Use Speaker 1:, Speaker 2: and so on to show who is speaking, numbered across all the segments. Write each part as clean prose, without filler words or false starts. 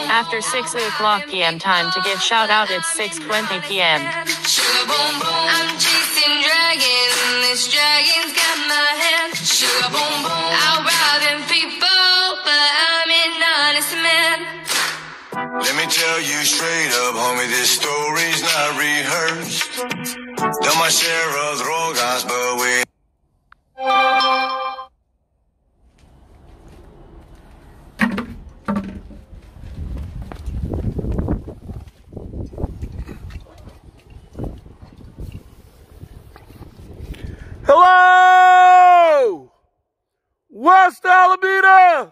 Speaker 1: After 6 o'clock p.m. time to give shout out, it's 6:20 p.m.
Speaker 2: Sugar boom boom, I'm chasing dragons, and this dragon's got my hand. Sugar boom boom, I'm robbing people, but I'm an honest man.
Speaker 3: Let me tell you straight up, homie, this story's not rehearsed. Done my share of drogas, but we...
Speaker 4: Hello! West Alameda!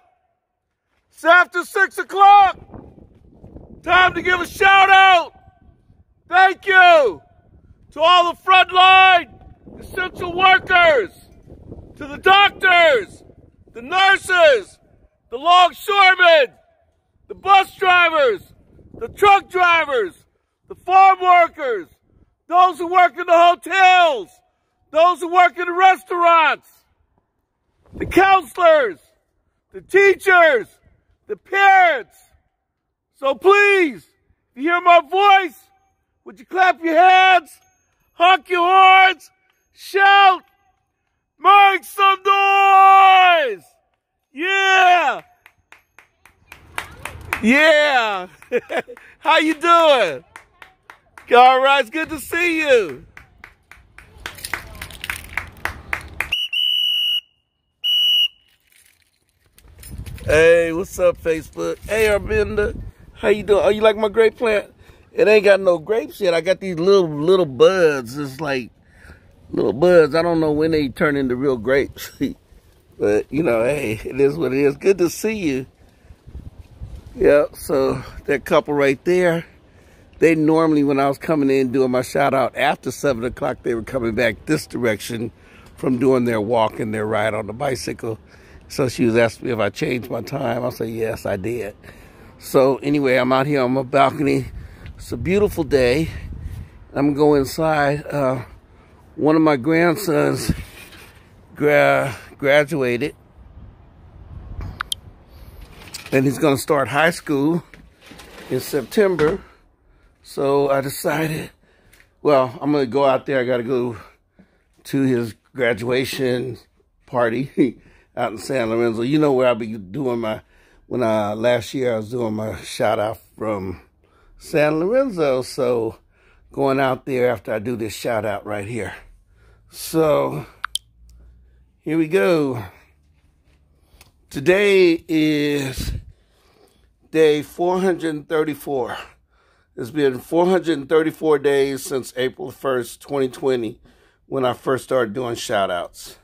Speaker 4: It's after 6 o'clock. Time to give a shout out. Thank you to all the frontline essential workers, to the doctors, the nurses, the longshoremen, the bus drivers, the truck drivers, the farm workers, those who work in the hotels, those who work in the restaurants, the counselors, the teachers, the parents. So please, if you hear my voice, would you clap your hands, honk your horns, shout, make some noise! Yeah! Yeah! How you doing? All right, it's good to see you. Hey, what's up, Facebook? Hey, Arminda, how you doing? Oh, you like my grape plant? It ain't got no grapes yet. I got these little buds. It's like little buds. I don't know when they turn into real grapes. But, you know, hey, it is what it is. Good to see you. Yeah, so that couple right there, they normally, when I was coming in doing my shout out after 7 o'clock, they were coming back this direction from doing their walk and their ride on the bicycle. So she was asking me if I changed my time. I said, yes, I did. So anyway, I'm out here on my balcony. It's a beautiful day. I'm going to go inside. One of my grandsons graduated. And he's going to start high school in September. So I decided, well, I'm going to go out there. I got to go to his graduation party out in San Lorenzo. You know where I'll be doing my, last year I was doing my shout out from San Lorenzo. So going out there after I do this shout out right here. So here we go. Today is day 434. It's been 434 days since April 1st, 2020, when I first started doing shout outs.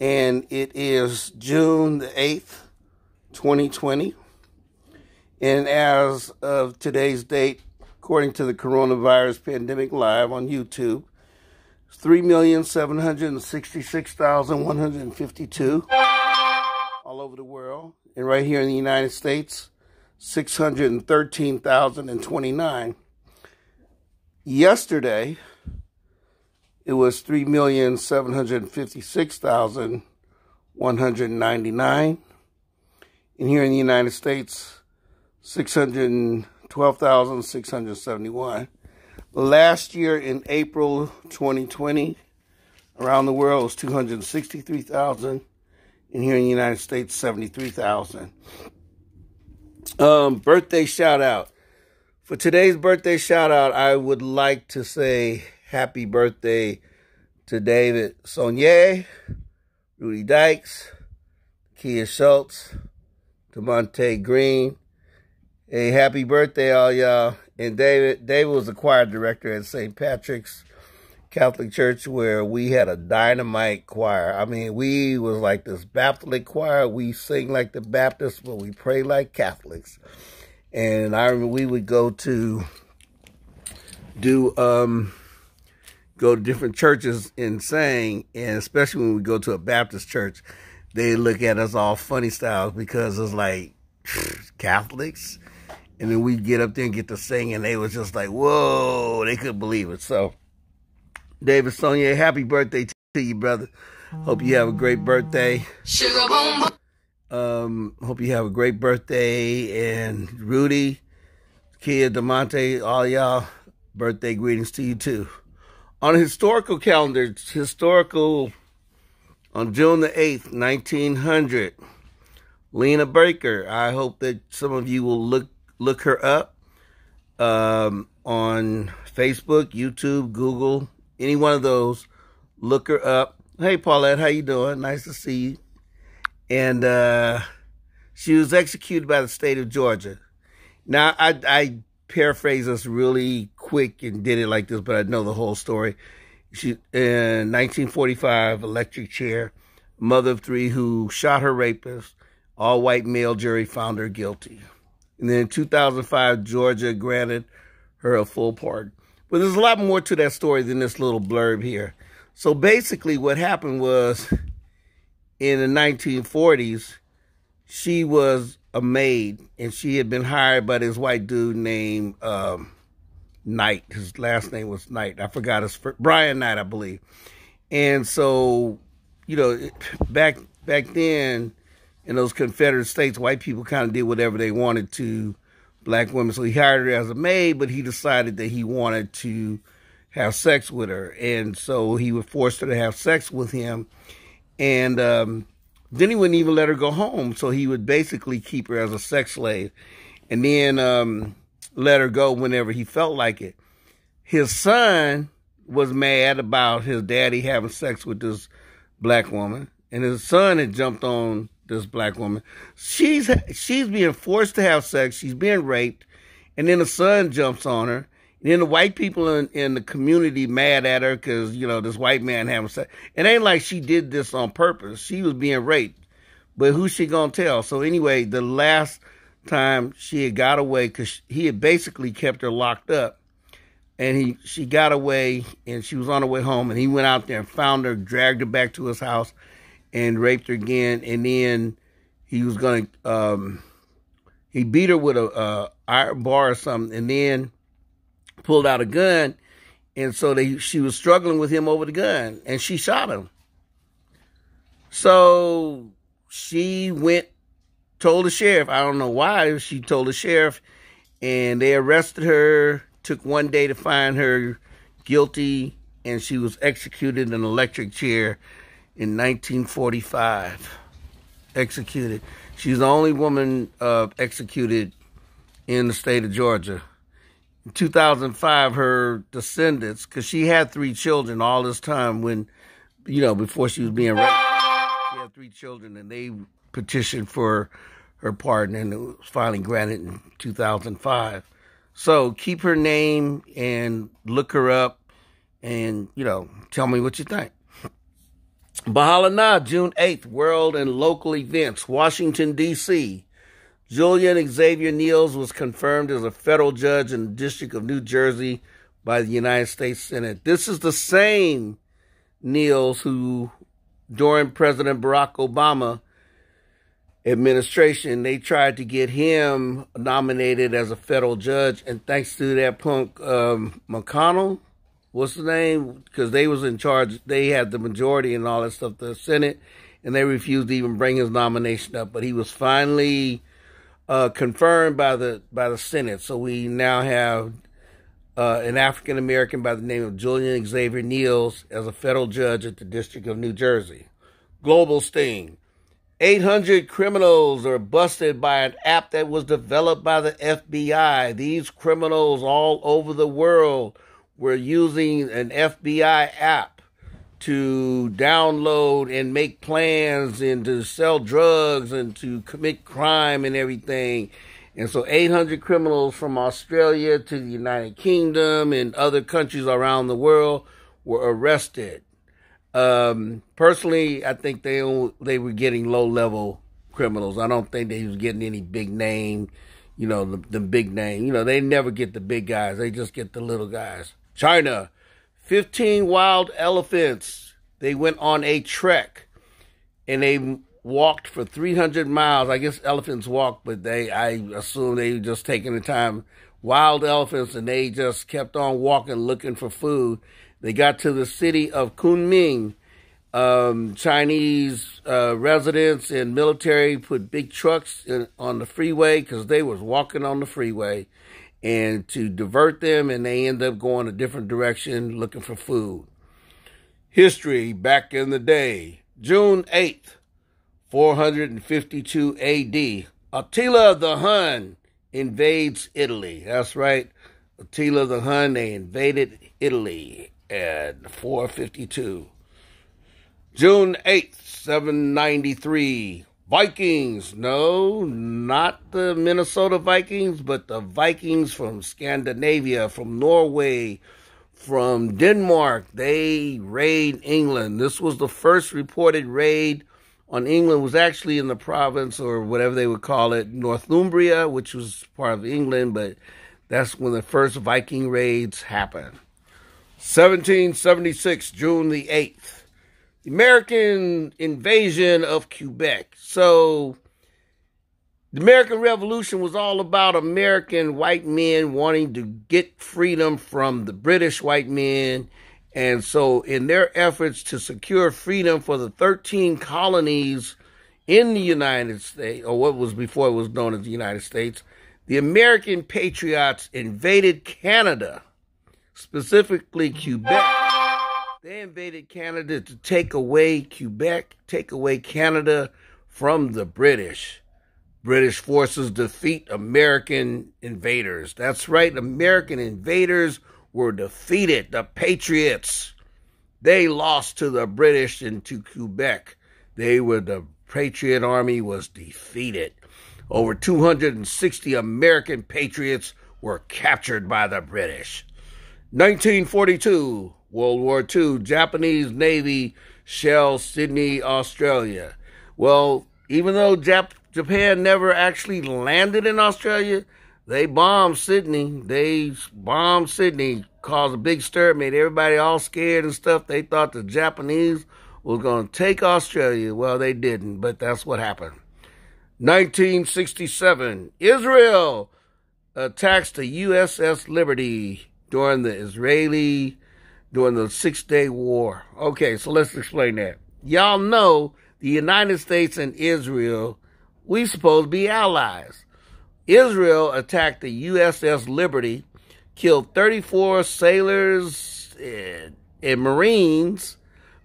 Speaker 4: And it is June the 8th, 2020. And as of today's date, according to the Coronavirus Pandemic Live on YouTube, 3,766,152 all over the world. And right here in the United States, 613,029. Yesterday, it was 3,756,199. And here in the United States, 612,671. Last year in April 2020, around the world was 263,000. And here in the United States, 73,000. Birthday shout out. For today's birthday shout out, I would like to say happy birthday to David Sonier, Rudy Dykes, Kia Schultz, DeMonte Green. Hey, happy birthday, all y'all. And David was the choir director at St. Patrick's Catholic Church, where we had a dynamite choir. I mean, we was like this Baptist choir. We sing like the Baptists, but we pray like Catholics. And I remember we would go to different churches and sing, and especially when we go to a Baptist church, they look at us all funny styles because it's like Catholics. And then we get up there and get to sing, and they was just like, whoa, they couldn't believe it. So, David Sonia, happy birthday to you, brother. Hope you have a great birthday.
Speaker 2: Sugar boom boom.
Speaker 5: Hope you have a great birthday. And Rudy, Kia, DeMonte, all y'all, birthday greetings to you too. On a historical calendar, on June the 8th, 1900, Lena Baker. I hope that some of you will look her up on Facebook, YouTube, Google, any one of those. Look her up. Hey, Paulette, how you doing? Nice to see you. And she was executed by the state of Georgia. Now, I paraphrase this really quick and did it like this, but I know the whole story. She, in 1945, electric chair, mother of three who shot her rapist. All-white male jury found her guilty. And then in 2005, Georgia granted her a full pardon. But there's a lot more to that story than this little blurb here. So basically what happened was, in the 1940s, she was a maid, and she had been hired by this white dude named Knight. His last name was Knight. I forgot his first, Brian Knight, I believe. And so, you know, back then, in those Confederate states, white people kind of did whatever they wanted to black women. So he hired her as a maid, but he decided that he wanted to have sex with her. And so he would force her to have sex with him. And then he wouldn't even let her go home. So he would basically keep her as a sex slave and then let her go whenever he felt like it. His son was mad about his daddy having sex with this black woman. And his son had jumped on this black woman. She's being forced to have sex. She's being raped. And then the son jumps on her. And then the white people in the community mad at her because, you know, this white man having sex. It ain't like she did this on purpose. She was being raped. But who's she going to tell? So anyway, the last time she had got away, because he had basically kept her locked up. And she got away, and she was on her way home. And he went out there and found her, dragged her back to his house, and raped her again. And then he was going to, he beat her with a iron bar or something. And then pulled out a gun, and so she was struggling with him over the gun, and she shot him. So she told the sheriff. I don't know why she told the sheriff, and they arrested her. Took one day to find her guilty, and she was executed in an electric chair in 1945. Executed. She's the only woman executed in the state of Georgia. In 2005, her descendants, because she had 3 children all this time when, you know, before she was being raped. She had 3 children, and they petitioned for her pardon, and it was finally granted in 2005. So keep her name and look her up and, you know, tell me what you think. BAHALA NA, June 8th, world and local events, Washington, D.C., Julian Xavier Niels was confirmed as a federal judge in the District of New Jersey by the United States Senate. This is the same Niels who, during President Barack Obama administration, they tried to get him nominated as a federal judge. And thanks to that punk McConnell, what's the name? Because they was in charge. They had the majority and all that stuff, the Senate, and they refused to even bring his nomination up. But he was finally confirmed by the Senate. So we now have an African American by the name of Julian Xavier Niels as a federal judge at the District of New Jersey. Global sting. 800 criminals are busted by an app that was developed by the FBI. These criminals all over the world were using an FBI app to download and make plans and to sell drugs and to commit crime and everything. And so 800 criminals from Australia to the United Kingdom and other countries around the world were arrested. Personally, I think they were getting low-level criminals. I don't think they was getting any big name, you know, the big name. You know, they never get the big guys. They just get the little guys. China. 15 wild elephants. They went on a trek, and they walked for 300 miles. I guess elephants walk, but I assume they were just taking the time. Wild elephants, and they just kept on walking, looking for food. They got to the city of Kunming, Chinese residents and military put big trucks on the freeway because they was walking on the freeway, and to divert them, and they end up going a different direction looking for food. History back in the day. June 8th, 452 A.D. Attila the Hun invades Italy. That's right. Attila the Hun, they invaded Italy at 452. June 8th, 793. Vikings. No, not the Minnesota Vikings, but the Vikings from Scandinavia, from Norway, from Denmark. They raid England. This was the first reported raid on England. It was actually in the province, or whatever they would call it, Northumbria, which was part of England, but that's when the first Viking raids happened. 1776, June the 8th. The American invasion of Quebec. So, the American Revolution was all about American white men wanting to get freedom from the British white men. And so, in their efforts to secure freedom for the 13 colonies in the United States, or what was before it was known as the United States, the American patriots invaded Canada, specifically Quebec. They invaded Canada to take away Quebec, take away Canada from the British. British forces defeat American invaders. That's right, American invaders were defeated. The Patriots, they lost to the British and to Quebec. The Patriot Army was defeated. Over 260 American patriots were captured by the British. 1942, World War II, Japanese Navy shells Sydney, Australia. Well, even though Japan never actually landed in Australia, they bombed Sydney. Caused a big stir, made everybody all scared and stuff. They thought the Japanese was going to take Australia. Well, they didn't, but that's what happened. 1967, Israel attacks the USS Liberty during the 6-Day War. Okay, so let's explain that. Y'all know the United States and Israel, we supposed to be allies. Israel attacked the USS Liberty, killed 34 sailors and Marines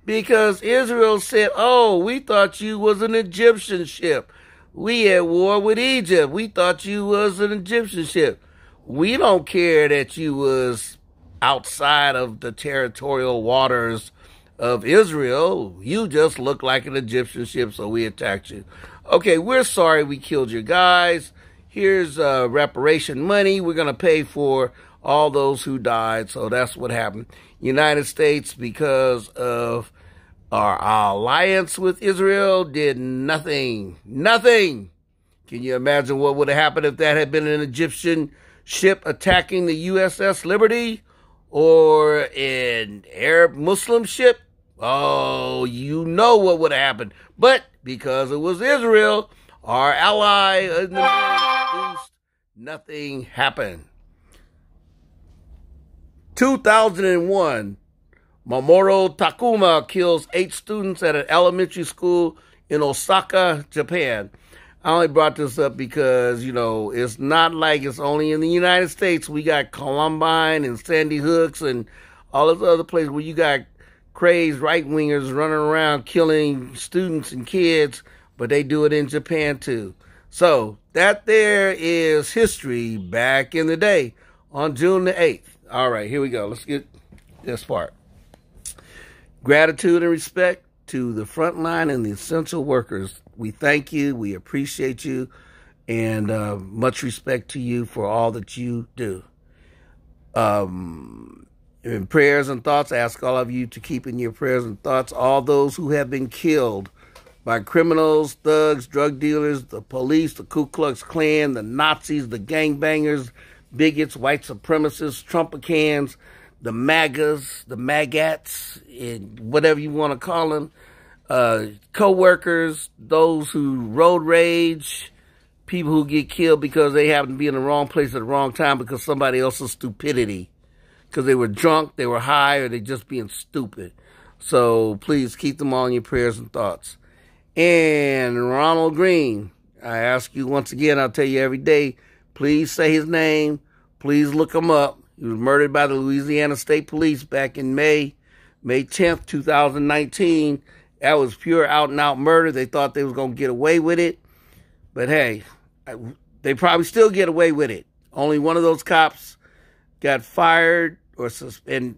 Speaker 5: because Israel said, oh, we thought you was an Egyptian ship. We at war with Egypt. We thought you was an Egyptian ship. We don't care that you was outside of the territorial waters of Israel. You just look like an Egyptian ship, so we attacked you. Okay, we're sorry we killed your guys. Here's reparation money. We're going to pay for all those who died. So that's what happened. United States, because of our alliance with Israel, did nothing. Nothing. Can you imagine what would have happened if that had been an Egyptian ship attacking the USS Liberty or an Arab Muslim ship? Oh, you know what would have happened. But because it was Israel, our ally in the Middle East, nothing happened. 2001, Mamoru Takuma kills 8 students at an elementary school in Osaka, Japan. I only brought this up because, you know, it's not like it's only in the United States. We got Columbine and Sandy Hooks and all those other places where you got crazed right-wingers running around killing students and kids, but they do it in Japan too. So that there is history back in the day on June the 8th. All right, here we go. Let's get this part. Gratitude and respect to the frontline and the essential workers. We thank you. We appreciate you. And much respect to you for all that you do. In prayers and thoughts, I ask all of you to keep in your prayers and thoughts all those who have been killed by criminals, thugs, drug dealers, the police, the Ku Klux Klan, the Nazis, the gangbangers, bigots, white supremacists, Trumpicans, the MAGAs, the MAGATs, whatever you want to call them, co-workers, those who road rage, people who get killed because they happen to be in the wrong place at the wrong time because somebody else's stupidity, because they were drunk, they were high, or they just being stupid. So please keep them on your prayers and thoughts. And Ronald Green, I ask you once again, I'll tell you every day, please say his name. Please look him up. He was murdered by the Louisiana State Police back in May 10th, 2019. That was pure out-and-out murder. They thought they was going to get away with it. But hey, they probably still get away with it. Only one of those cops got fired or suspended.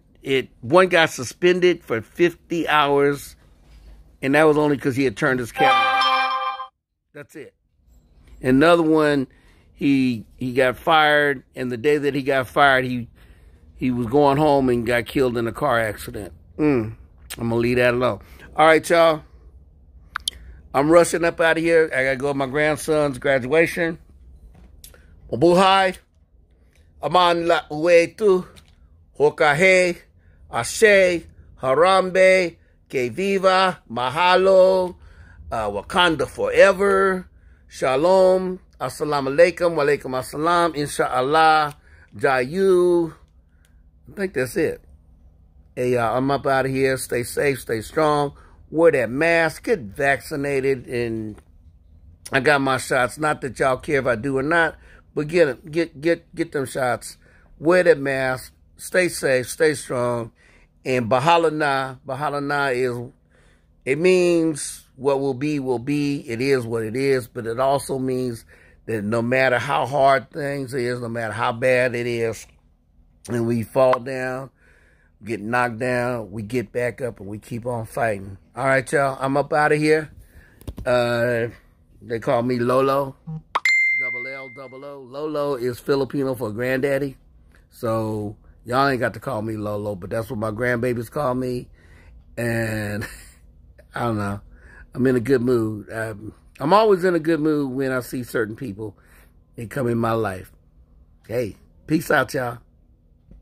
Speaker 5: One got suspended for 50 hours, and that was only because he had turned his camera on. That's it. Another one, he got fired, and the day that he got fired, he was going home and got killed in a car accident. I'm going to leave that alone. All right, y'all. I'm rushing up out of here. I got to go to my grandson's graduation. Mabuhay. Aman la uetu. Hokahe. Ashe. Harambe. Que viva. Mahalo. Wakanda forever. Shalom. Assalamu alaikum. Wa alaikum assalam. Insha'Allah. Jayu. I think that's it. Hey, y'all, I'm up out of here. Stay safe, stay strong. Wear that mask, get vaccinated, and I got my shots. Not that y'all care if I do or not, but get them shots. Wear that mask. Stay safe, stay strong. And Bahala Na. Bahala Na it means what will be, will be. It is what it is, but it also means that no matter how hard things is, no matter how bad it is, and we fall down, get knocked down, we get back up and we keep on fighting. All right, y'all. I'm up out of here. They call me Lolo. Double L. Lolo is Filipino for granddaddy. So y'all ain't got to call me Lolo, but that's what my grandbabies call me. And I don't know. I'm in a good mood. I'm always in a good mood when I see certain people. They come in my life. Hey, peace out, y'all.